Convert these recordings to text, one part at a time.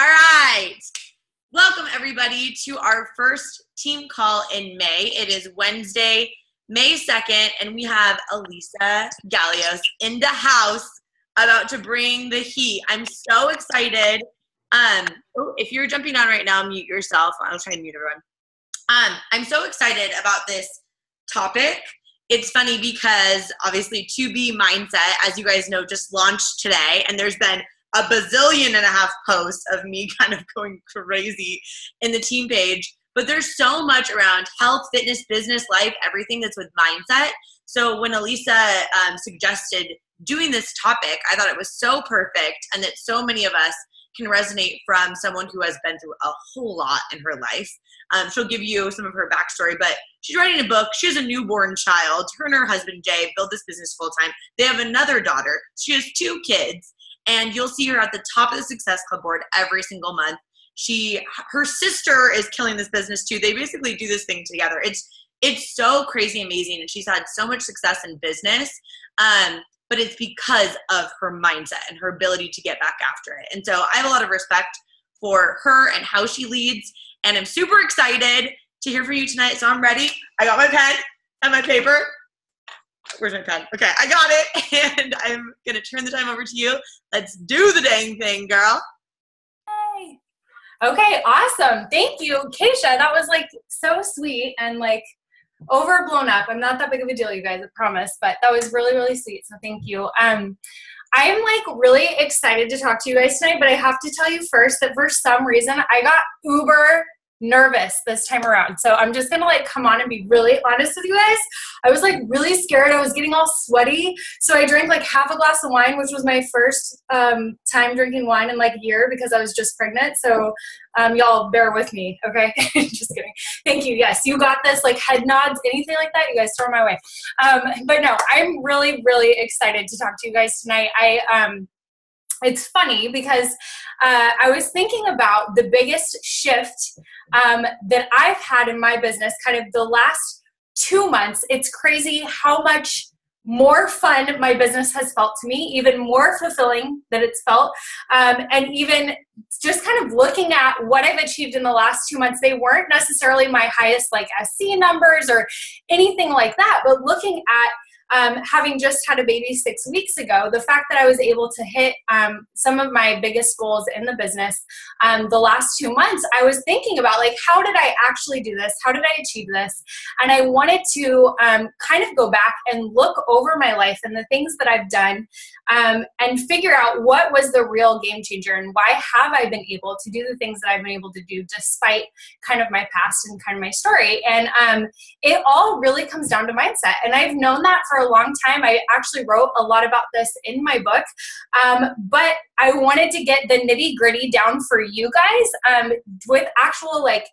All right. Welcome, everybody, to our first team call in May. It is Wednesday, May 2nd, and we have Alyssa Galios in the house about to bring the heat. I'm so excited. If you're jumping on right now, mute yourself. I'll try and mute everyone. I'm so excited about this topic. It's funny because obviously 2B Mindset, as you guys know, just launched today, and there's been a bazillion and a half posts of me kind of going crazy in the team page. But there's so much around health, fitness, business, life, everything that's with mindset. So when Alyssa suggested doing this topic, I thought it was so perfect and that so many of us can resonate from someone who has been through a whole lot in her life. She'll give you some of her backstory, but she's writing a book. She has a newborn child. Her and her husband, Jay, built this business full time. They have another daughter. She has 2 kids, and you'll see her at the top of the Success Club board every single month. Her sister is killing this business too. They basically do this thing together. It's so crazy amazing, and she's had so much success in business. But it's because of her mindset and her ability to get back after it. And so I have a lot of respect for her and how she leads, and I'm super excited to hear from you tonight. So I'm ready. I got my pen and my paper. Where's my pen? Okay, I got it, and I'm going to turn the time over to you. Let's do the dang thing, girl. Hey. Okay, awesome. Thank you, Keisha. That was like so sweet and like overblown up. I'm not that big of a deal, you guys, I promise, but that was really, really sweet. So thank you. I'm like really excited to talk to you guys tonight, but I have to tell you first that for some reason I got uber nervous this time around. So I'm just gonna like come on and be really honest with you guys. I was like really scared. I was getting all sweaty. So I drank like half a glass of wine, which was my first time drinking wine in like a year because I was just pregnant. So y'all bear with me, okay? Just kidding. Thank you. Yes, you got this. Like head nods, anything like that, you guys throw my way. But no, I'm really, really excited to talk to you guys tonight. It's funny because I was thinking about the biggest shift that I've had in my business kind of the last 2 months. It's crazy how much more fun my business has felt to me, even more fulfilling that it's felt. And even just kind of looking at what I've achieved in the last 2 months, they weren't necessarily my highest like SC numbers or anything like that, but looking at having just had a baby 6 weeks ago, the fact that I was able to hit some of my biggest goals in the business the last 2 months, I was thinking about like, how did I actually do this? How did I achieve this? And I wanted to kind of go back and look over my life and the things that I've done and figure out what was the real game changer and why have I been able to do the things that I've been able to do despite kind of my past and kind of my story. And it all really comes down to mindset. And I've known that for a long time. I actually wrote a lot about this in my book, but I wanted to get the nitty gritty down for you guys with actual like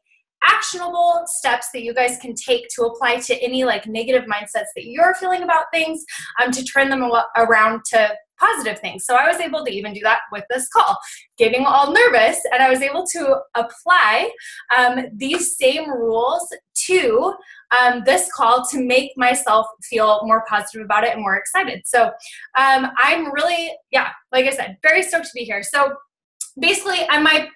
actionable steps that you guys can take to apply to any like negative mindsets that you're feeling about things to turn them around to positive things. So I was able to even do that with this call, getting all nervous, and I was able to apply these same rules to this call to make myself feel more positive about it and more excited. So I'm really, like I said, very stoked to be here. So basically,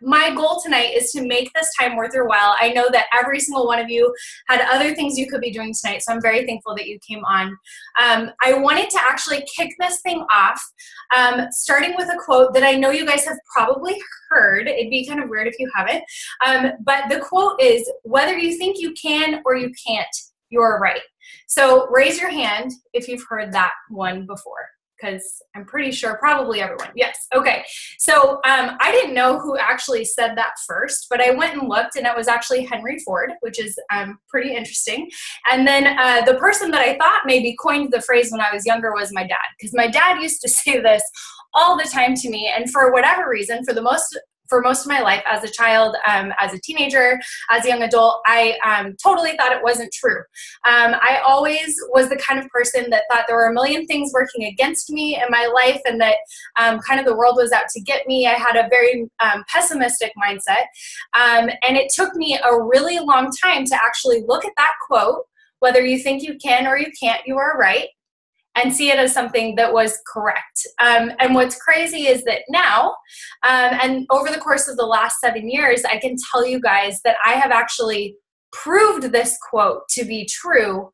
my goal tonight is to make this time worth your while. I know that every single one of you had other things you could be doing tonight, so I'm very thankful that you came on. I wanted to actually kick this thing off, starting with a quote that I know you guys have probably heard. It'd be kind of weird if you haven't. But the quote is, whether you think you can or you can't, you're right. So raise your hand if you've heard that one before, because I'm pretty sure probably everyone. Yes. Okay. So I didn't know who actually said that first, but I went and looked, and it was actually Henry Ford, which is pretty interesting. And then the person that I thought maybe coined the phrase when I was younger was my dad, because my dad used to say this all the time to me. And for whatever reason, for most of my life, as a child, as a teenager, as a young adult, I totally thought it wasn't true. I always was the kind of person that thought there were a million things working against me in my life, and that kind of the world was out to get me. I had a very pessimistic mindset. And it took me a really long time to actually look at that quote, whether you think you can or you can't, you are right, and see it as something that was correct. And what's crazy is that now, and over the course of the last 7 years, I can tell you guys that I have actually proved this quote to be true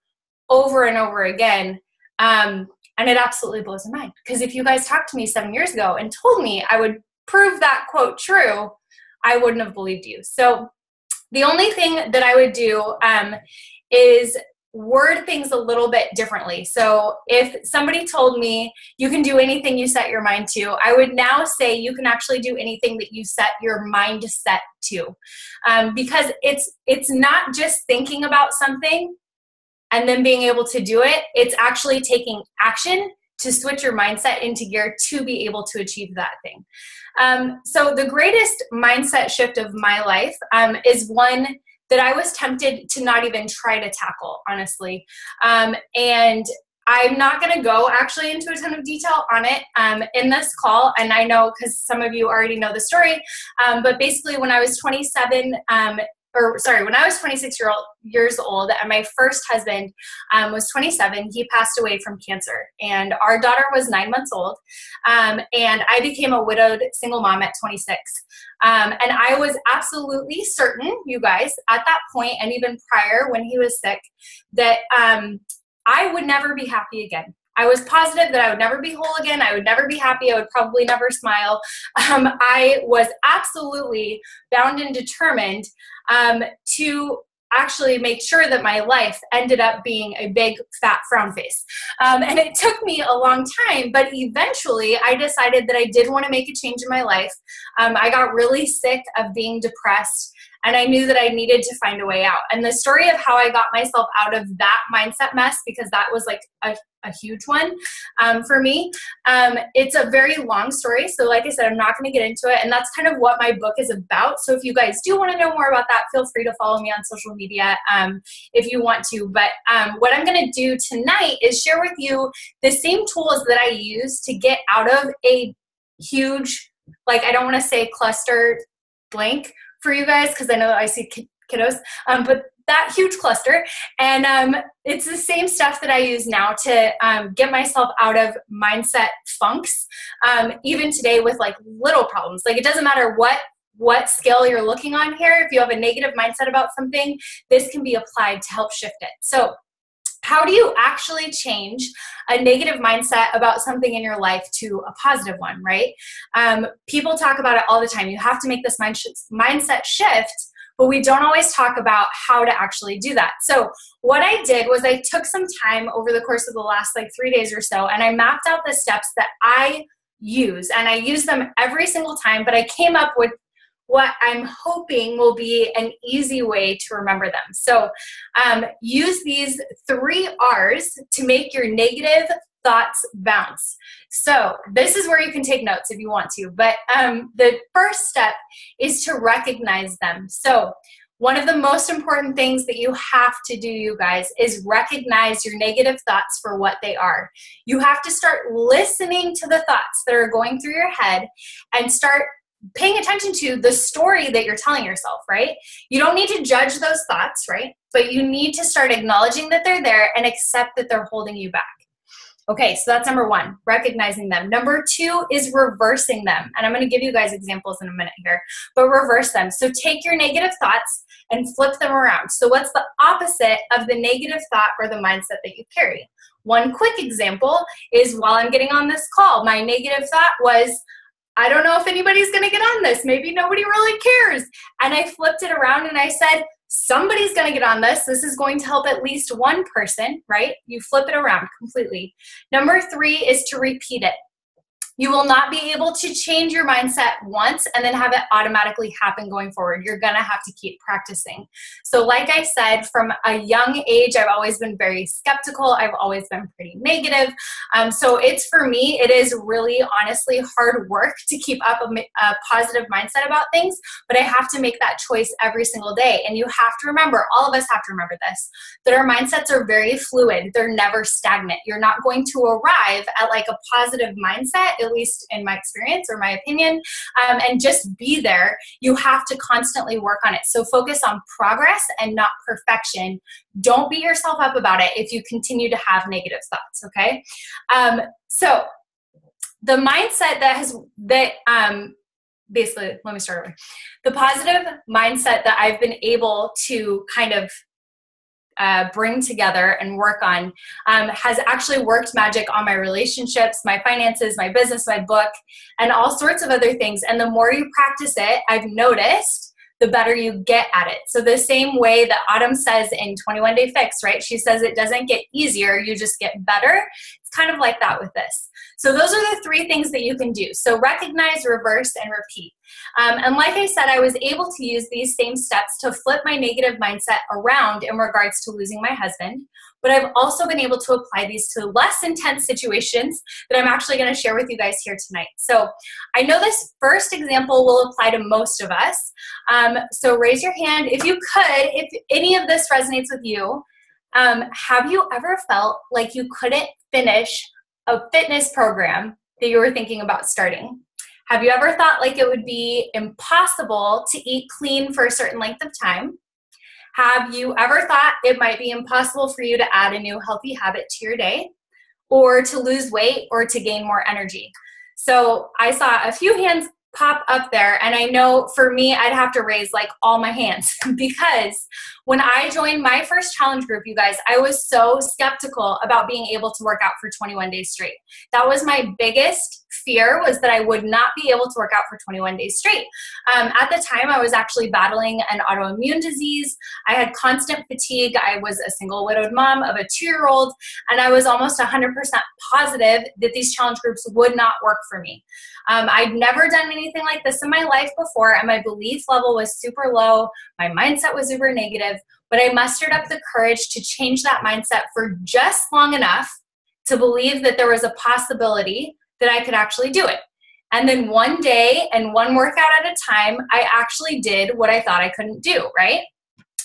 over and over again. And it absolutely blows my mind. Because if you guys talked to me 7 years ago and told me I would prove that quote true, I wouldn't have believed you. So the only thing that I would do is word things a little bit differently. So if somebody told me you can do anything you set your mind to, I would now say you can actually do anything that you set your mind set to. Because it's not just thinking about something and then being able to do it. It's actually taking action to switch your mindset into gear to be able to achieve that thing. So the greatest mindset shift of my life is one that I was tempted to not even try to tackle, honestly. And I'm not going to go actually into a ton of detail on it in this call. And I know because some of you already know the story, but basically when I was 27, when I was 26 years old, and my first husband was 27, he passed away from cancer. And our daughter was 9 months old. And I became a widowed single mom at 26. And I was absolutely certain, you guys, at that point, and even prior when he was sick, that I would never be happy again. I was positive that I would never be whole again. I would never be happy. I would probably never smile. I was absolutely bound and determined to actually make sure that my life ended up being a big fat frown face. And it took me a long time, but eventually I decided that I did want to make a change in my life. I got really sick of being depressed, and I knew that I needed to find a way out. And the story of how I got myself out of that mindset mess, because that was like a huge one for me. It's a very long story. So like I said, I'm not going to get into it. And that's kind of what my book is about. So if you guys do want to know more about that, feel free to follow me on social media if you want to. But what I'm going to do tonight is share with you the same tools that I use to get out of a huge, like, I don't want to say cluster blank for you guys, because I know I see kiddos, but that huge cluster. And it's the same stuff that I use now to get myself out of mindset funks, even today with like little problems. Like, it doesn't matter what scale you're looking on here. If you have a negative mindset about something, this can be applied to help shift it. So how do you actually change a negative mindset about something in your life to a positive one, right? People talk about it all the time. You have to make this mindset shift, but we don't always talk about how to actually do that. So what I did was I took some time over the course of the last like 3 days or so, and I mapped out the steps that I use, and I use them every single time, but I came up with what I'm hoping will be an easy way to remember them. So use these 3 R's to make your negative thoughts bounce. So this is where you can take notes if you want to, but the first step is to recognize them. So one of the most important things that you have to do, you guys, is recognize your negative thoughts for what they are. You have to start listening to the thoughts that are going through your head and start paying attention to the story that you're telling yourself, right? You don't need to judge those thoughts, right? But you need to start acknowledging that they're there and accept that they're holding you back. Okay, so that's number 1, recognizing them. Number 2 is reversing them. And I'm going to give you guys examples in a minute here, but reverse them. So take your negative thoughts and flip them around. So what's the opposite of the negative thought or the mindset that you carry? One quick example is while I'm getting on this call, my negative thought was, I don't know if anybody's going to get on this. Maybe nobody really cares. And I flipped it around and I said, somebody's going to get on this. This is going to help at least one person, right? You flip it around completely. Number 3 is to repeat it. You will not be able to change your mindset once and then have it automatically happen going forward. You're going to have to keep practicing. So like I said, from a young age, I've always been very skeptical. I've always been pretty negative. So it's, for me, it is really honestly hard work to keep up a positive mindset about things, but I have to make that choice every single day. And you have to remember, all of us have to remember this, that our mindsets are very fluid. They're never stagnant. You're not going to arrive at like a positive mindset, at at least in my experience or my opinion, and just be there. You have to constantly work on it. So focus on progress and not perfection. Don't beat yourself up about it if you continue to have negative thoughts, okay? So the mindset basically, let me start over. The positive mindset that I've been able to kind of bring together and work on has actually worked magic on my relationships, my finances, my business, my book, and all sorts of other things. And the more you practice it, I've noticed, the better you get at it. So the same way that Autumn says in 21 Day Fix, right? She says it doesn't get easier, you just get better. It's kind of like that with this. So those are the 3 things that you can do. So recognize, reverse, and repeat. And like I said, I was able to use these same steps to flip my negative mindset around in regards to losing my husband. But I've also been able to apply these to less intense situations that I'm actually going to share with you guys here tonight. So I know this first example will apply to most of us. So raise your hand if you could, if any of this resonates with you. Have you ever felt like you couldn't finish a fitness program that you were thinking about starting? Have you ever thought like it would be impossible to eat clean for a certain length of time? Have you ever thought it might be impossible for you to add a new healthy habit to your day, or to lose weight, or to gain more energy? So I saw a few hands pop up there, and I know for me, I'd have to raise like all my hands because when I joined my first challenge group, you guys, I was so skeptical about being able to work out for 21 days straight. That was my biggest fear, was that I would not be able to work out for 21 days straight. At the time, I was actually battling an autoimmune disease. I had constant fatigue. I was a single widowed mom of a 2-year-old, and I was almost 100% positive that these challenge groups would not work for me. I'd never done anything like this in my life before, and my belief level was super low. My mindset was super negative, but I mustered up the courage to change that mindset for just long enough to believe that there was a possibility that I could actually do it. And then one day and one workout at a time, I actually did what I thought I couldn't do, right?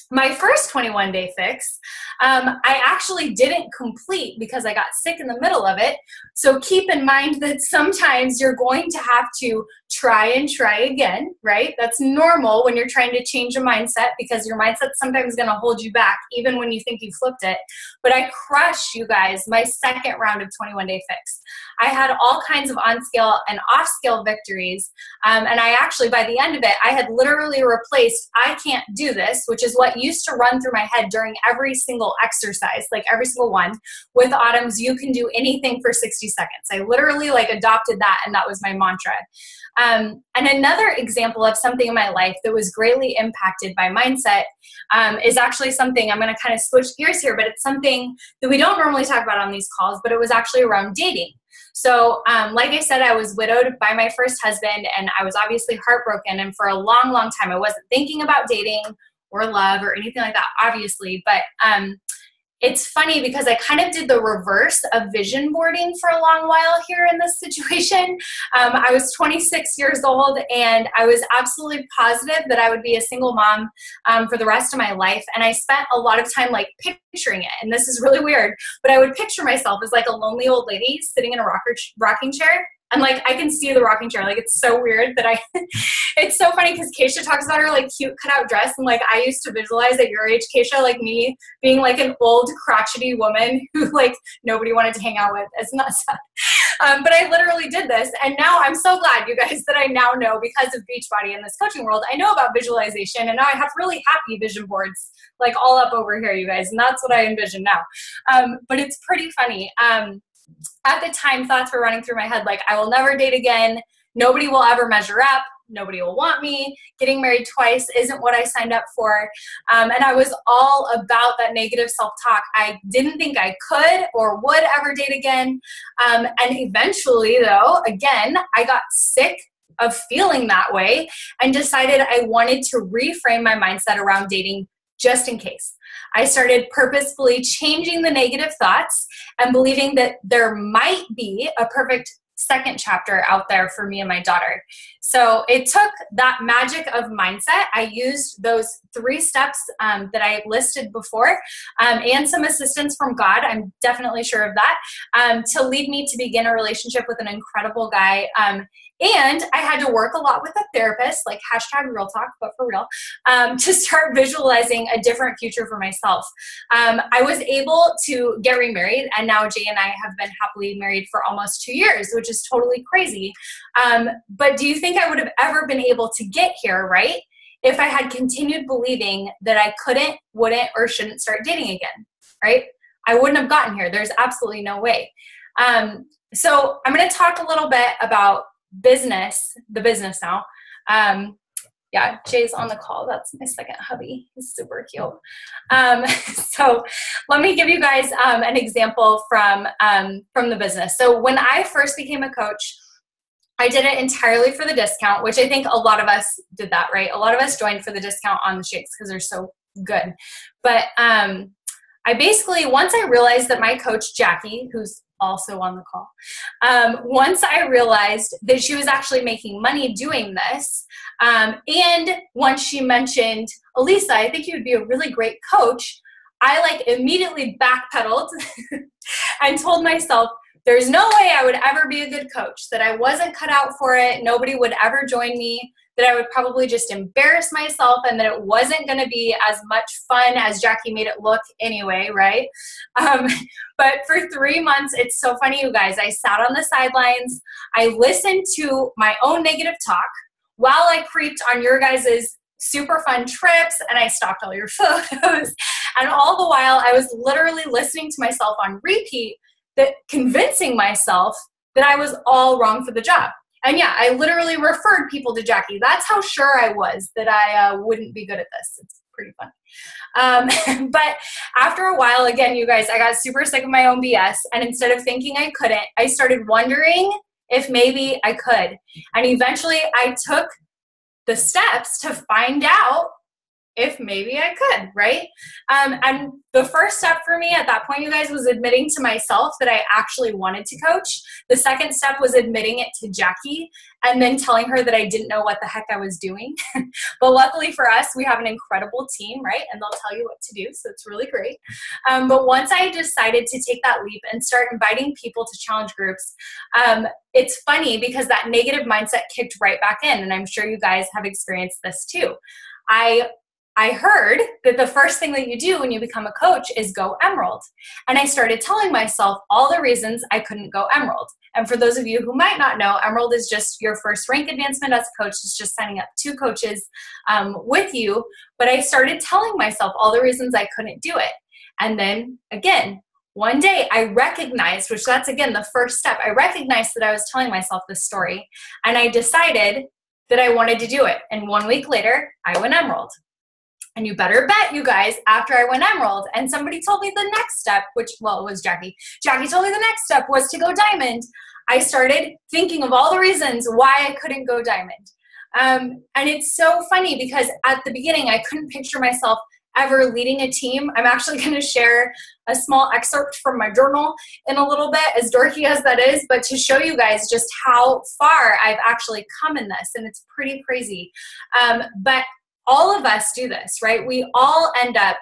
My first 21 Day Fix, I actually didn't complete because I got sick in the middle of it. So keep in mind that sometimes you're going to have to try and try again, right? That's normal when you're trying to change a mindset, because your mindset's sometimes going to hold you back even when you think you flipped it. But I crushed, you guys, my second round of 21 Day Fix. I had all kinds of on-scale and off-scale victories. And I actually, by the end of it, I had literally replaced "I can't do this," which is what used to run through my head during every single exercise, like every single one, with Autumn's "You can do anything for 60 seconds. I literally like adopted that, and that was my mantra. And another example of something in my life that was greatly impacted by mindset is actually something, I'm going to kind of switch gears here, but it's something that we don't normally talk about on these calls, but it was actually around dating. So like I said, I was widowed by my first husband, and I was obviously heartbroken. And for a long, long time, I wasn't thinking about dating or love or anything like that, obviously. But it's funny because I kind of did the reverse of vision boarding for a long while here in this situation. I was 26 years old, and I was absolutely positive that I would be a single mom for the rest of my life. And I spent a lot of time like picturing it. And this is really weird, but I would picture myself as like a lonely old lady sitting in a rocking chair. And like, I can see the rocking chair. Like, it's so weird that it's so funny because Keisha talks about her like cute cutout dress. And like, I used to visualize at your age, Keisha, like me being like an old crotchety woman who like nobody wanted to hang out with. It's not sad. But I literally did this. And now I'm so glad, you guys, that I now know, because of Beachbody in this coaching world, I know about visualization, and now I have really happy vision boards like all up over here, you guys. And that's what I envision now. But it's pretty funny. At the time, thoughts were running through my head like, I will never date again. Nobody will ever measure up. Nobody will want me. Getting married twice isn't what I signed up for. And I was all about that negative self-talk. I didn't think I could or would ever date again. And eventually, though, again, I got sick of feeling that way and decided I wanted to reframe my mindset around dating just in case. I started purposefully changing the negative thoughts and believing that there might be a perfect second chapter out there for me and my daughter. So it took that magic of mindset. I used those 3 steps that I listed before and some assistance from God, I'm definitely sure of that, to lead me to begin a relationship with an incredible guy. And I had to work a lot with a therapist, like #real talk, but for real, to start visualizing a different future for myself. I was able to get remarried, and now Jay and I have been happily married for almost 2 years, which is totally crazy. But do you think I would have ever been able to get here, right, if I had continued believing that I couldn't, wouldn't, or shouldn't start dating again, right? I wouldn't have gotten here. There's absolutely no way. So I'm going to talk a little bit about the business now. Yeah, Jay's on the call. That's my second hubby. He's super cute. So let me give you guys an example from the business. So when I first became a coach, I did it entirely for the discount, which I think a lot of us did that, right? A lot of us joined for the discount on the shakes because they're so good. But I basically, once I realized that my coach, Jackie, who's also on the call, once I realized that she was actually making money doing this, and once she mentioned, Alyssa, I think you would be a really great coach, I immediately backpedaled and told myself, there's no way I would ever be a good coach, that I wasn't cut out for it, nobody would ever join me, that I would probably just embarrass myself, and that it wasn't going to be as much fun as Jackie made it look anyway, right? But for 3 months, it's so funny, you guys. I sat on the sidelines. I listened to my own negative talk while I creeped on your guys' super fun trips, and I stalked all your photos. And all the while, I was literally listening to myself on repeat, convincing myself that I was all wrong for the job. And yeah, I literally referred people to Jackie. That's how sure I was that I wouldn't be good at this. It's pretty funny. But after a while, again, you guys, I got super sick of my own BS. And instead of thinking I couldn't, I started wondering if maybe I could. And eventually I took the steps to find out if maybe I could, right? And the first step for me at that point, you guys, was admitting to myself that I actually wanted to coach. The second step was admitting it to Jackie and then telling her that I didn't know what the heck I was doing. But luckily for us, we have an incredible team, right? And they'll tell you what to do, so it's really great. But once I decided to take that leap and start inviting people to challenge groups, it's funny because that negative mindset kicked right back in, and I'm sure you guys have experienced this too. I heard that the first thing that you do when you become a coach is go Emerald. And I started telling myself all the reasons I couldn't go Emerald. And for those of you who might not know, Emerald is just your first rank advancement as a coach. It's just signing up 2 coaches with you. But I started telling myself all the reasons I couldn't do it. And then again, one day I recognized, which that's again the first step, I recognized that I was telling myself this story. And I decided that I wanted to do it. And 1 week later, I went Emerald. And you better bet, you guys, after I went Emerald and somebody told me the next step, which, well, it was Jackie. Jackie told me the next step was to go Diamond. I started thinking of all the reasons why I couldn't go Diamond. And it's so funny because at the beginning, I couldn't picture myself ever leading a team. I'm actually going to share a small excerpt from my journal in a little bit, as dorky as that is, but to show you guys just how far I've actually come in this. And it's pretty crazy. But all of us do this, right? We all end up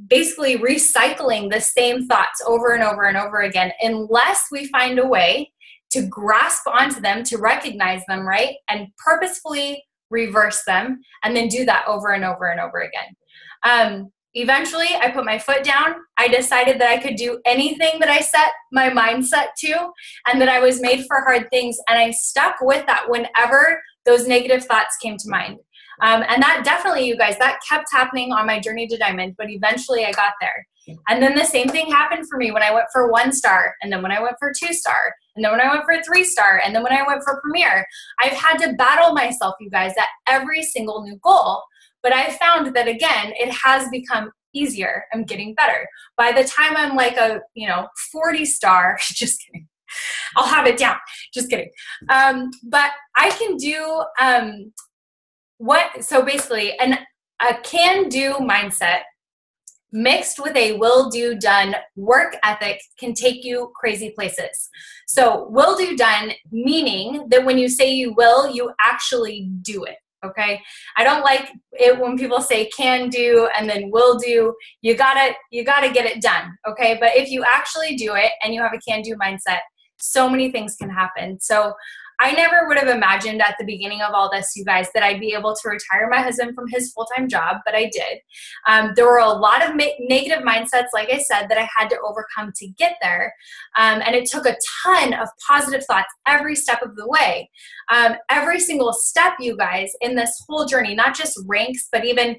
basically recycling the same thoughts over and over and over again, unless we find a way to grasp onto them, to recognize them, right? And purposefully reverse them, and then do that over and over and over again. Eventually, I put my foot down. I decided that I could do anything that I set my mindset to, and that I was made for hard things, and I stuck with that whenever those negative thoughts came to mind. And that definitely, you guys, that kept happening on my journey to Diamond, but eventually I got there. And then the same thing happened for me when I went for 1 star, and then when I went for 2 star, and then when I went for 3 star, and then when I went for Premier. I've had to battle myself, you guys, at every single new goal. But I found that, again, it has become easier. I'm getting better. By the time I'm like a, 40 star, just kidding. I'll have it down. Just kidding. But I can do so basically, a can-do mindset mixed with a will do done work ethic can take you crazy places. So will do done, meaning that when you say you will, you actually do it. Okay. I don't like it when people say can do and then will do. You gotta get it done. Okay. But if you actually do it and you have a can do mindset, so many things can happen. So I never would have imagined at the beginning of all this, you guys, that I'd be able to retire my husband from his full-time job, but I did. There were a lot of negative mindsets, like I said, that I had to overcome to get there. And it took a ton of positive thoughts every step of the way. Every single step, you guys, in this whole journey, not just ranks, but even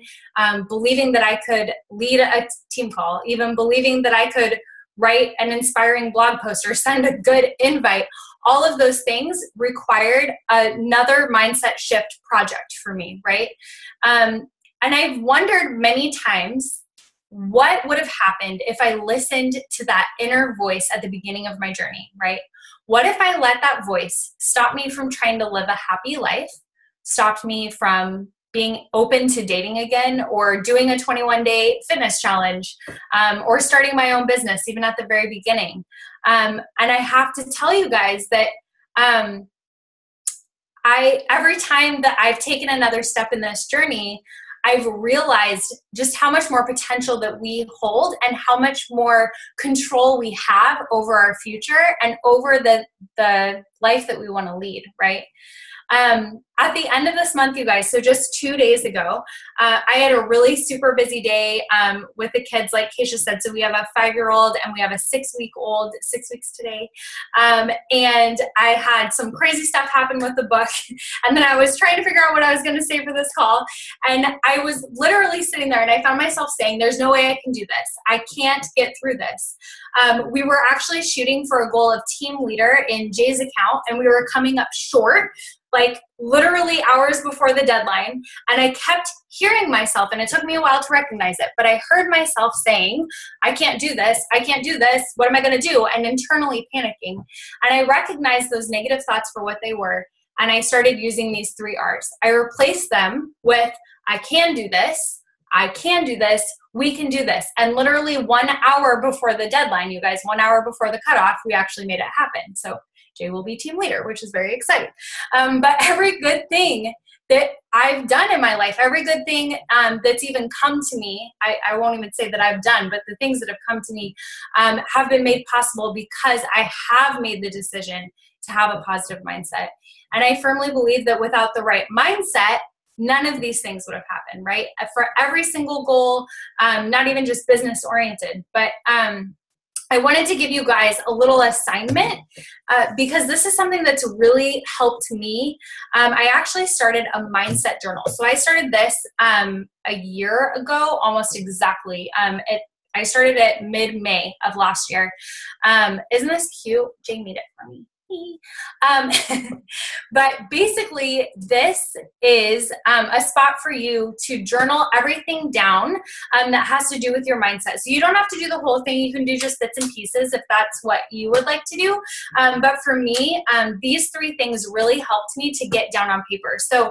believing that I could lead a team call, even believing that I could write an inspiring blog post or send a good invite. All of those things required another mindset shift project for me, right? And I've wondered many times what would have happened if I listened to that inner voice at the beginning of my journey, right? What if I let that voice stop me from trying to live a happy life, stopped me from being open to dating again, or doing a 21-day fitness challenge, or starting my own business, even at the very beginning. And I have to tell you guys that every time that I've taken another step in this journey, I've realized just how much more potential that we hold and how much more control we have over our future and over the life that we want to lead, right? At the end of this month, you guys, so just 2 days ago, I had a really super busy day with the kids, like Keisha said. So we have a 5-year-old and we have a 6-week-old, 6 weeks today. And I had some crazy stuff happen with the book. And then I was trying to figure out what I was going to say for this call. And I was literally sitting there and I found myself saying, there's no way I can do this. I can't get through this. We were actually shooting for a goal of team leader in Jay's account, and we were coming up short, like literally hours before the deadline. And I kept hearing myself, and it took me a while to recognize it, but I heard myself saying, I can't do this. I can't do this. What am I going to do? And internally panicking. And I recognized those negative thoughts for what they were. And I started using these 3 R's. I replaced them with, I can do this. I can do this. We can do this. And literally 1 hour before the deadline, you guys, 1 hour before the cutoff, we actually made it happen. So Jay will be team leader, which is very exciting. But every good thing that I've done in my life, every good thing that's even come to me, I won't even say that I've done, but the things that have come to me have been made possible because I have made the decision to have a positive mindset. And I firmly believe that without the right mindset, none of these things would have happened, right? For every single goal, not even just business oriented, but I wanted to give you guys a little assignment because this is something that's really helped me. I actually started a mindset journal. So I started this a year ago, almost exactly. I started it mid-May of last year. Isn't this cute? Jay made it for me. But basically this is a spot for you to journal everything down that has to do with your mindset. So you don't have to do the whole thing. You can do just bits and pieces if that's what you would like to do. But for me, these 3 things really helped me to get down on paper. So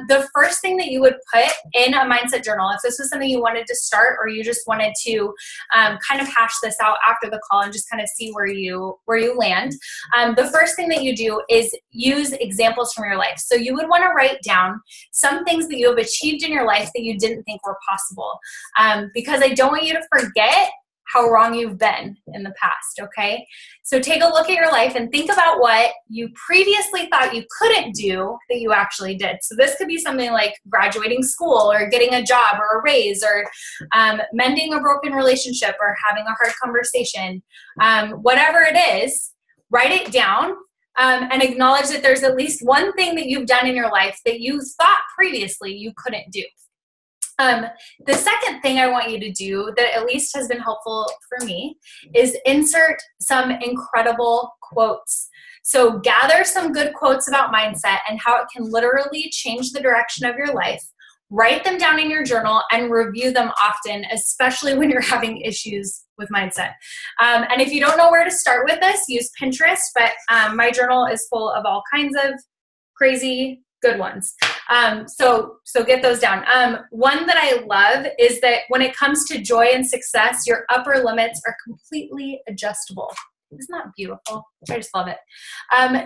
the first thing that you would put in a mindset journal, if this was something you wanted to start or you just wanted to kind of hash this out after the call and just kind of see where you land, the first thing that you do is use examples from your life. So you would want to write down some things that you have achieved in your life that you didn't think were possible. Because I don't want you to forget how wrong you've been in the past, okay? So take a look at your life and think about what you previously thought you couldn't do that you actually did. So this could be something like graduating school or getting a job or a raise or mending a broken relationship or having a hard conversation. Whatever it is, write it down and acknowledge that there's at least one thing that you've done in your life that you thought previously you couldn't do. The second thing I want you to do that at least has been helpful for me is insert some incredible quotes. So gather some good quotes about mindset and how it can literally change the direction of your life. Write them down in your journal and review them often, especially when you're having issues with mindset. And if you don't know where to start with this, use Pinterest, but my journal is full of all kinds of crazy good ones. So get those down. One that I love is that when it comes to joy and success, your upper limits are completely adjustable. Isn't that beautiful? I just love it.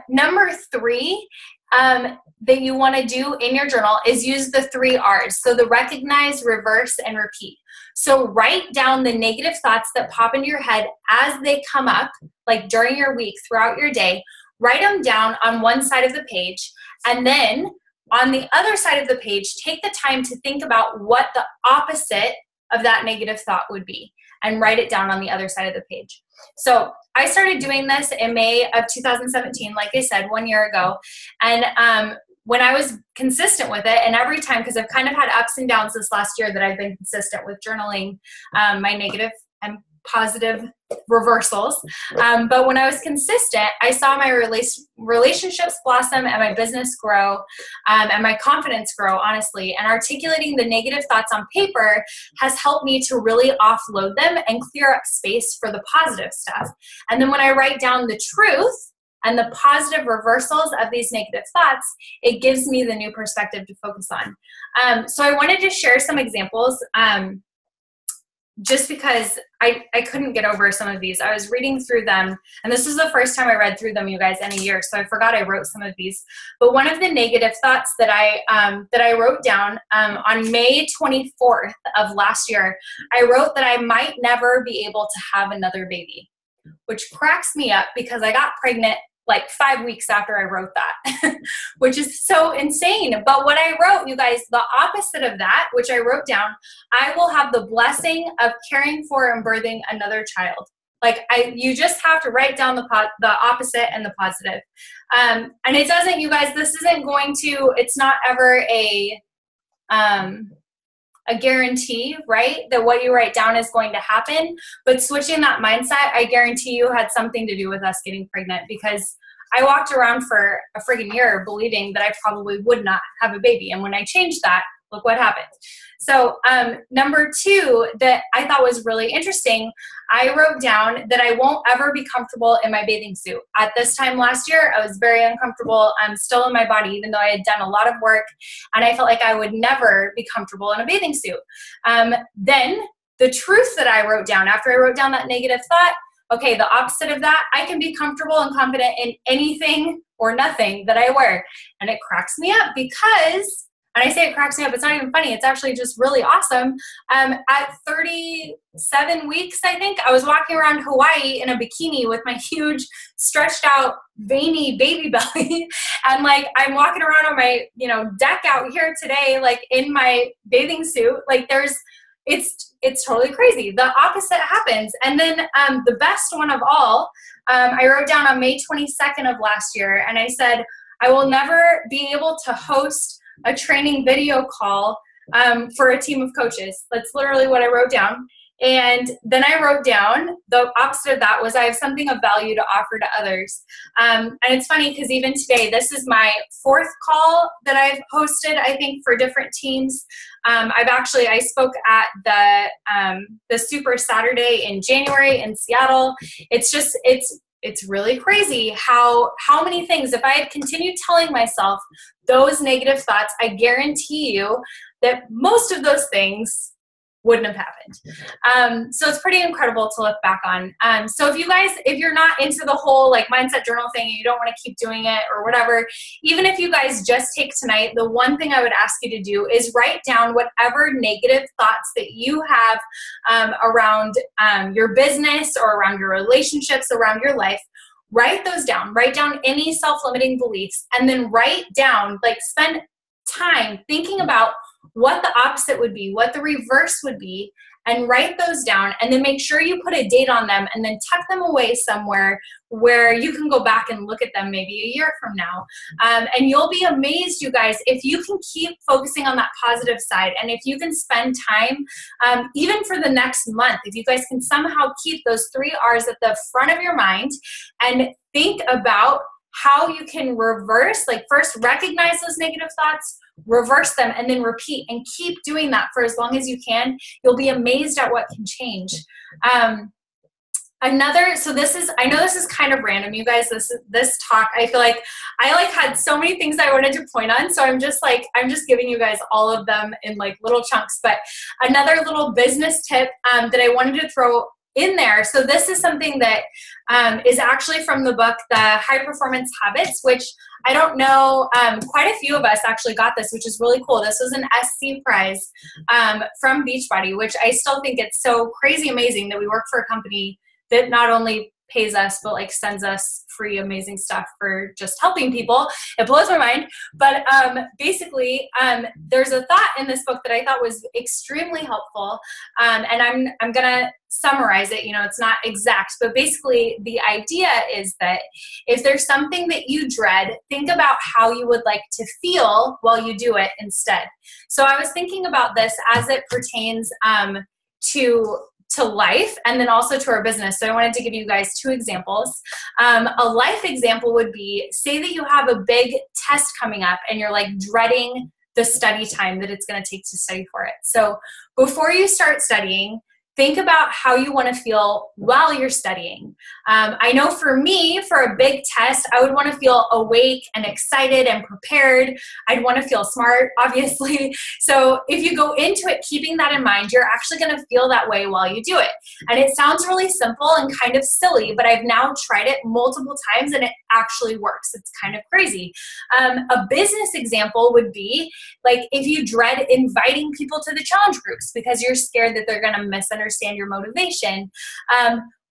Number 3 that you want to do in your journal is use the 3 R's. So the recognize, reverse, and repeat. So write down the negative thoughts that pop into your head as they come up, like during your week, throughout your day. Write them down on one side of the page, and then on the other side of the page, take the time to think about what the opposite of that negative thought would be, and write it down on the other side of the page. So I started doing this in May of 2017, like I said, 1 year ago. And when I was consistent with it, and every time, because I've kind of had ups and downs this last year that I've been consistent with journaling my negative and positive reversals. But when I was consistent, I saw my relationships blossom and my business grow and my confidence grow, honestly. And articulating the negative thoughts on paper has helped me to really offload them and clear up space for the positive stuff. And then when I write down the truth and the positive reversals of these negative thoughts, it gives me the new perspective to focus on. So I wanted to share some examples just because I couldn't get over some of these. I was reading through them, and this is the first time I read through them, you guys, in a year, so I forgot I wrote some of these. But one of the negative thoughts that I wrote down on May 24th of last year, I wrote that I might never be able to have another baby, which cracks me up because I got pregnant like 5 weeks after I wrote that, which is so insane. But what I wrote, you guys, the opposite of that, which I wrote down, I will have the blessing of caring for and birthing another child. Like you just have to write down the opposite and the positive. And it doesn't, you guys, this isn't going to, it's not ever a guarantee, right, that what you write down is going to happen. But switching that mindset, I guarantee you, had something to do with us getting pregnant, because I walked around for a friggin' year believing that I probably would not have a baby. And when I changed that, look what happened. So number 2 that I thought was really interesting, I wrote down that I won't ever be comfortable in my bathing suit. At this time last year, I was very uncomfortable. I'm still in my body, even though I had done a lot of work, and I felt like I would never be comfortable in a bathing suit. Then the truth that I wrote down after I wrote down that negative thought, okay, the opposite of that, I can be comfortable and confident in anything or nothing that I wear. And it cracks me up because, and I say it cracks me up, it's not even funny, it's actually just really awesome. At 37 weeks, I think, I was walking around Hawaii in a bikini with my huge, stretched out, veiny baby belly. And like, I'm walking around on my, deck out here today, like in my bathing suit. Like it's totally crazy. The opposite happens. And then the best one of all, I wrote down on May 22nd of last year, and I said, I will never be able to host a training video call for a team of coaches. That's literally what I wrote down. And then I wrote down the opposite of that was I have something of value to offer to others. And it's funny because even today, this is my 4th call that I've hosted, I think, for different teams. I spoke at the Super Saturday in January in Seattle. It's really crazy how many things, if I had continued telling myself those negative thoughts, I guarantee you that most of those things wouldn't have happened. So it's pretty incredible to look back on. So if you're not into the whole like mindset journal thing and you don't want to keep doing it or whatever, even if you guys just take tonight, the one thing I would ask you to do is write down whatever negative thoughts that you have around your business or around your relationships, around your life. Write those down. Write down any self-limiting beliefs, and then write down, like spend time thinking about what the opposite would be, what the reverse would be, and write those down, and then make sure you put a date on them and then tuck them away somewhere where you can go back and look at them maybe a year from now. And you'll be amazed, you guys, if you can keep focusing on that positive side, and if you can spend time, even for the next month, if you guys can somehow keep those 3 R's at the front of your mind and think about how you can reverse, like first recognize those negative thoughts, reverse them, and then repeat, and keep doing that for as long as you can. You'll be amazed at what can change. So I know this is kind of random, you guys, this talk, I feel like I had so many things I wanted to point on. So I'm just giving you guys all of them in like little chunks, but another little business tip that I wanted to throw in there. So this is something that is actually from the book, The High Performance Habits, which I don't know, quite a few of us actually got this, which is really cool. This was an SC prize from Beachbody, which I still think it's so crazy amazing that we work for a company that not only pays us, but like sends us free amazing stuff for just helping people. It blows my mind. But basically, there's a thought in this book that I thought was extremely helpful. And I'm gonna summarize it. It's not exact, but basically the idea is that if there's something that you dread, think about how you would like to feel while you do it instead. So I was thinking about this as it pertains to life and then also to our business. So I wanted to give you guys two examples. A life example would be, say that you have a big test coming up and you're like dreading the study time that it's going to take to study for it. So before you start studying, think about how you want to feel while you're studying. I know for me, for a big test, I would want to feel awake and excited and prepared. I'd want to feel smart, obviously. So if you go into it keeping that in mind, you're actually going to feel that way while you do it. And it sounds really simple and kind of silly, but I've now tried it multiple times and it actually works. It's kind of crazy. A business example would be like if you dread inviting people to the challenge groups because you're scared that they're going to misunderstand your motivation.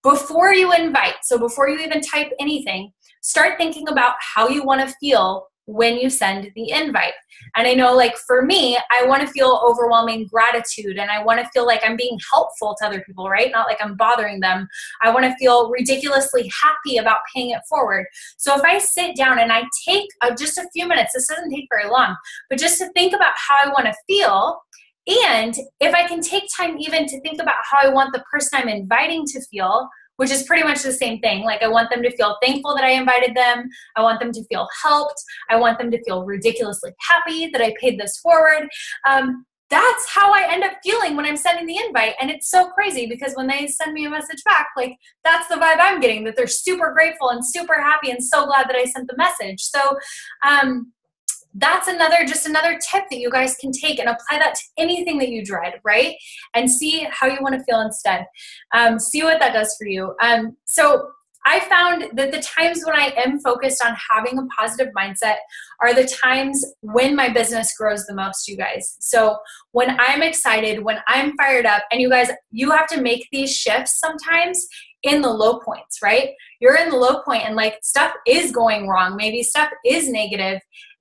Before you invite, so before you even type anything, start thinking about how you want to feel when you send the invite. And I know, like for me, I want to feel overwhelming gratitude and I want to feel like I'm being helpful to other people, right? Not like I'm bothering them. I want to feel ridiculously happy about paying it forward. So if I sit down and I take just a few minutes, this doesn't take very long, but just to think about how I want to feel. And if I can take time even to think about how I want the person I'm inviting to feel, which is pretty much the same thing. Like I want them to feel thankful that I invited them. I want them to feel helped. I want them to feel ridiculously happy that I paid this forward. That's how I end up feeling when I'm sending the invite. And it's so crazy because when they send me a message back, like that's the vibe I'm getting, that they're super grateful and super happy and so glad that I sent the message. So, that's another tip that you guys can take and apply that to anything that you dread, right? And see how you want to feel instead. See what that does for you. So I found that the times when I am focused on having a positive mindset are the times when my business grows the most, you guys. So when I'm excited, when I'm fired up, and you guys, you have to make these shifts sometimes in the low points, right? You're in the low point and like stuff is going wrong. Maybe stuff is negative.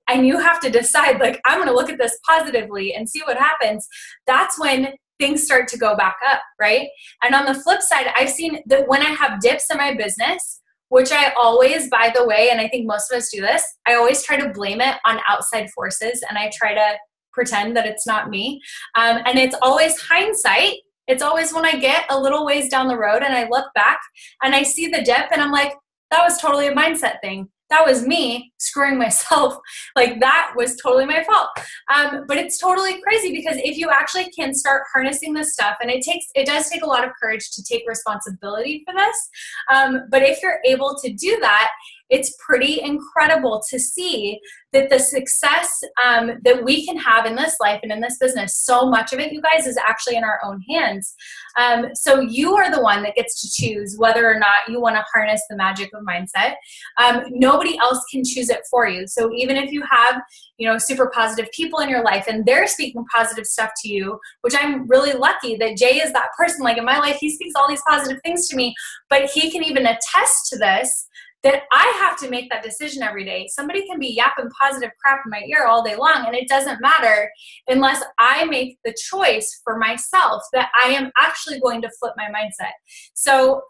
And you have to decide, like, I'm going to look at this positively and see what happens. That's when things start to go back up, right? And on the flip side, I've seen that when I have dips in my business, which I always, by the way, and I think most of us do this, I always try to blame it on outside forces and I try to pretend that it's not me. And it's always hindsight. It's always when I get a little ways down the road and I look back and I see the dip and I'm like, that was totally a mindset thing. That was me screwing myself. Like that was totally my fault. But it's totally crazy because if you actually can start harnessing this stuff, and it does take a lot of courage to take responsibility for this. But if you're able to do that, it's pretty incredible to see that the success that we can have in this life and in this business, so much of it, you guys, is actually in our own hands. So you are the one that gets to choose whether or not you want to harness the magic of mindset. Nobody else can choose it for you. So even if you have, super positive people in your life and they're speaking positive stuff to you, which I'm really lucky that Jay is that person. Like in my life, he speaks all these positive things to me, but he can even attest to this, that I have to make that decision every day. Somebody can be yapping positive crap in my ear all day long, and it doesn't matter unless I make the choice for myself that I am actually going to flip my mindset. So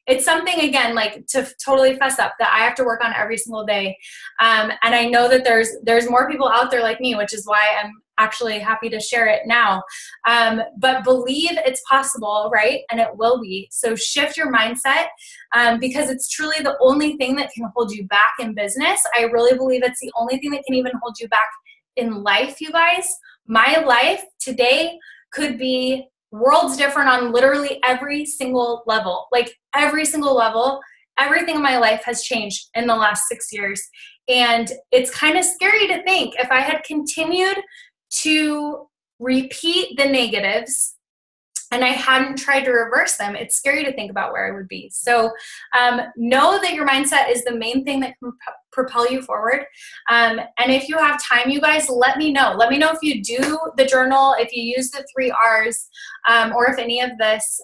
it's something, again, like to totally fess up, that I have to work on every single day. And I know that there's more people out there like me, which is why I'm actually happy to share it now. But believe it's possible, right? And it will be. So shift your mindset because it's truly the only thing that can hold you back in business. I really believe it's the only thing that can even hold you back in life, you guys. My life today could be worlds different on literally every single level. Like every single level, everything in my life has changed in the last 6 years. And it's kind of scary to think if I had continued to repeat the negatives and I hadn't tried to reverse them, it's scary to think about where I would be. So know that your mindset is the main thing that can propel you forward. And if you have time, you guys, let me know. Let me know if you do the journal, if you use the 3 R's, or if any of this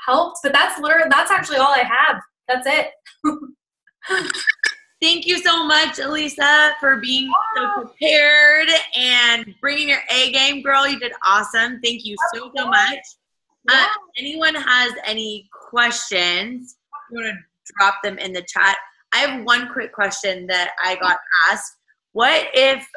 helped. But that's actually all I have. That's it. Thank you so much, Alyssa, for being so prepared and bringing your A game, girl. You did awesome. Thank you so much. Yeah. Anyone has any questions, you want to drop them in the chat. I have one quick question that I got asked. What if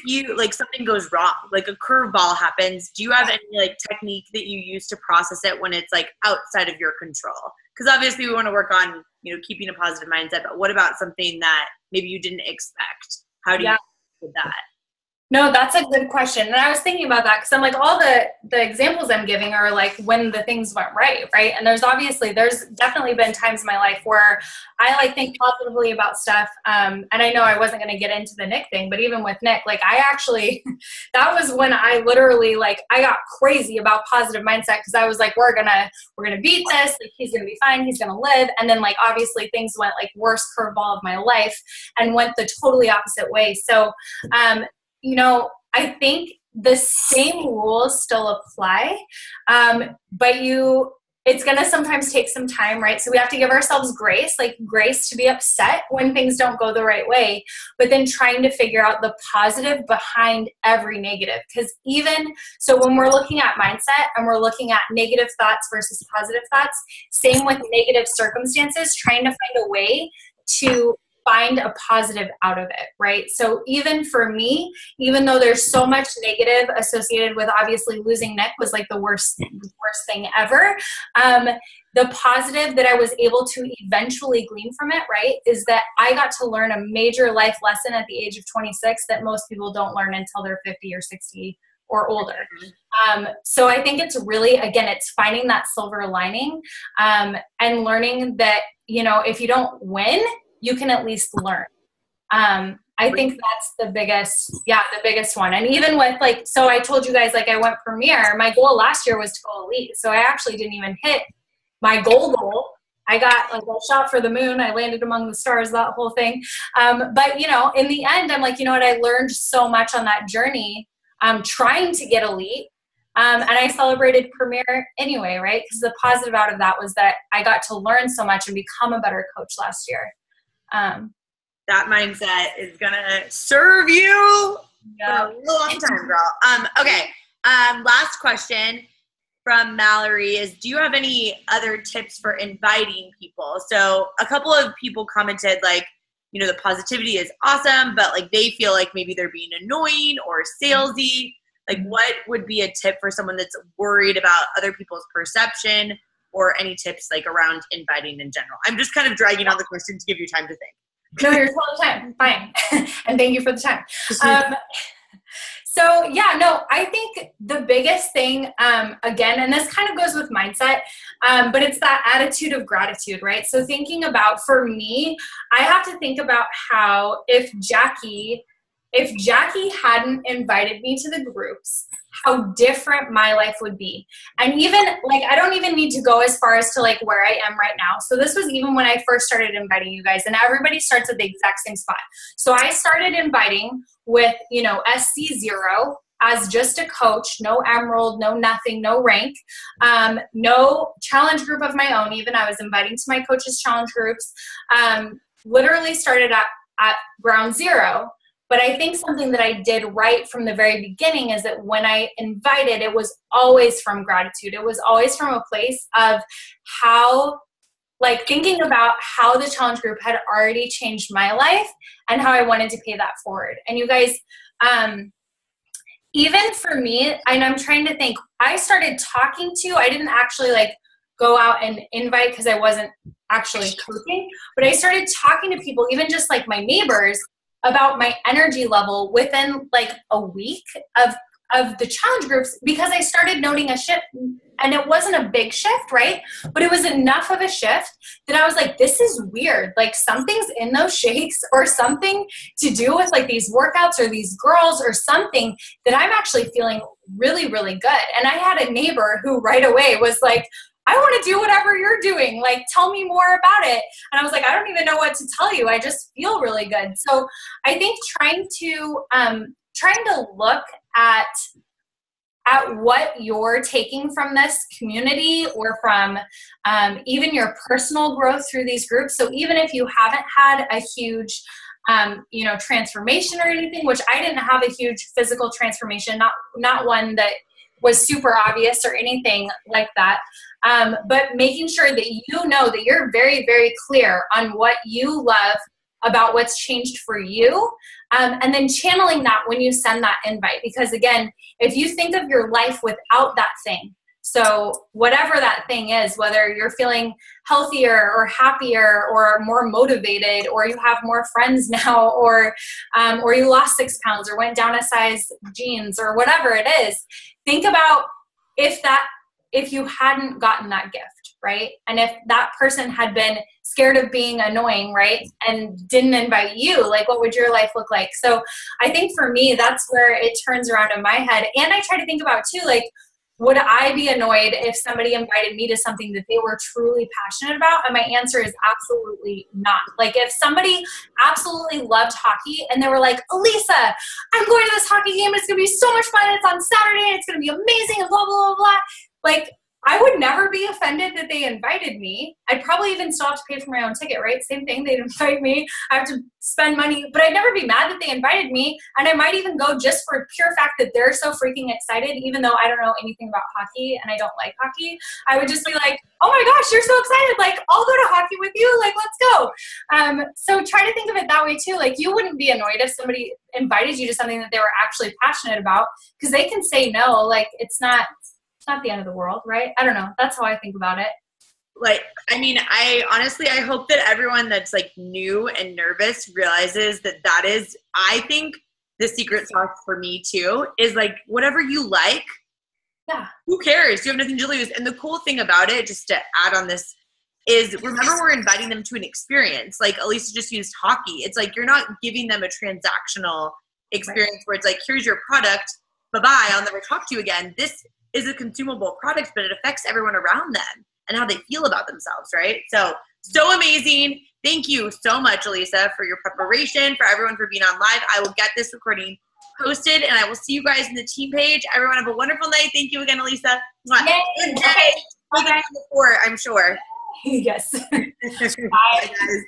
you, like, something goes wrong, like a curveball happens? Do you have any like technique that you use to process it when it's like outside of your control? Because obviously we want to work on, keeping a positive mindset, but what about something that maybe you didn't expect? How do you deal with that? No, that's a good question. And I was thinking about that because I'm like, all the examples I'm giving are like when the things went right? And there's definitely been times in my life where I like think positively about stuff. And I know I wasn't going to get into the Nick thing, but even with Nick, like I actually, that was when I literally like, I got crazy about positive mindset because I was like, we're going to beat this. Like he's going to be fine. He's going to live. And then like, obviously things went like worst curveball of my life and went the totally opposite way. So, I think the same rules still apply, but it's going to sometimes take some time, right? So we have to give ourselves grace to be upset when things don't go the right way, but then trying to figure out the positive behind every negative. Because so when we're looking at mindset and we're looking at negative thoughts versus positive thoughts, same with negative circumstances, trying to find a way to find a positive out of it, right? So even for me, even though there's so much negative associated with obviously losing Nick was like the worst thing ever, the positive that I was able to eventually glean from it, right, is that I got to learn a major life lesson at the age of 26 that most people don't learn until they're 50 or 60 or older. So I think it's really, again, it's finding that silver lining, and learning that, if you don't win, you can at least learn. I think that's the biggest one. And even with so I told you guys, I went premier. My goal last year was to go elite. So I actually didn't even hit my goal. I got I shot for the moon. I landed among the stars, that whole thing. But in the end, I'm like, you know what? I learned so much on that journey, trying to get elite. And I celebrated premier anyway, right? Because the positive out of that was that I got to learn so much and become a better coach last year. That mindset is gonna serve you for a long time, girl. Okay. Last question from Mallory is, do you have any other tips for inviting people? So a couple of people commented the positivity is awesome, but they feel like maybe they're being annoying or salesy. What would be a tip for someone that's worried about other people's perception, or any tips around inviting in general? I'm just kind of dragging on the question to give you time to think. No, you're totally fine. And thank you for the time. I think the biggest thing, again, and this kind of goes with mindset, but it's that attitude of gratitude, right? So thinking about, for me, I have to think about how if Jackie hadn't invited me to the groups, how different my life would be. And even I don't even need to go as far as to where I am right now. So this was even when I first started inviting you guys, and everybody starts at the exact same spot. So I started inviting with, SC0 as just a coach, no emerald, no nothing, no rank, no challenge group of my own. Even I was inviting to my coaches' challenge groups, literally started at ground zero. But I think something that I did right from the very beginning is that when I invited, it was always from gratitude. It was always from a place of how, thinking about how the challenge group had already changed my life and how I wanted to pay that forward. And you guys, even for me, and I'm trying to think, I started talking to, I didn't actually go out and invite because I wasn't actually coaching, but I started talking to people, even just my neighbors, about my energy level within a week of of the challenge groups because I started noting a shift, and it wasn't a big shift, right? But it was enough of a shift that I was like, this is weird. Like something's in those shakes or something to do with like these workouts or these girls or something that I'm actually feeling really, really good. And I had a neighbor who right away was like, I want to do whatever you're doing. Like, tell me more about it. And I was like, I don't even know what to tell you. I just feel really good. So I think trying to look at what you're taking from this community or from even your personal growth through these groups. So even if you haven't had a huge transformation or anything, which I didn't have a huge physical transformation, not one that was super obvious or anything like that. But making sure that you know that you're very, very clear on what you love about what's changed for you. And then channeling that when you send that invite. Because again, if you think of your life without that thing, so whatever that thing is, whether you're feeling healthier or happier or more motivated, or you have more friends now, or you lost 6 pounds or went down a size jeans or whatever it is, think about if you hadn't gotten that gift, right? And if that person had been scared of being annoying, right? And didn't invite you, like what would your life look like? So I think for me, that's where it turns around in my head. And I try to think about too, like, would I be annoyed if somebody invited me to something that they were truly passionate about? And my answer is absolutely not. Like if somebody absolutely loved hockey and they were like, Alyssa, I'm going to this hockey game. It's going to be so much fun. It's on Saturday. It's going to be amazing and blah, blah, blah, blah. Like I would never be offended that they invited me. I'd probably even still have to pay for my own ticket, right? Same thing. They'd invite me. I have to spend money, but I'd never be mad that they invited me. And I might even go just for pure fact that they're so freaking excited, even though I don't know anything about hockey and I don't like hockey. I would just be like, oh my gosh, you're so excited. Like, I'll go to hockey with you. Like, let's go. So try to think of it that way too. Like you wouldn't be annoyed if somebody invited you to something that they were actually passionate about, because they can say no. Like it's not the end of the world, right? I don't know. That's how I think about it. Like, I mean, I hope that everyone that's like new and nervous realizes that is, I think the secret sauce for me too is like, whatever you like, yeah, who cares? You have nothing to lose. And the cool thing about it, just to add on this, is remember we're inviting them to an experience. Like Alyssa just used hockey. It's like, you're not giving them a transactional experience, right, where it's like, here's your product, bye-bye, I'll never talk to you again. This is a consumable product, but it affects everyone around them and how they feel about themselves, right? So amazing. Thank you so much, Alyssa, for your preparation, for everyone for being on live. I will get this recording posted, and I will see you guys in the team page. Everyone have a wonderful night. Thank you again, Alyssa. Yay. Okay. We'll get on the floor, I'm sure. Yes. Bye, guys.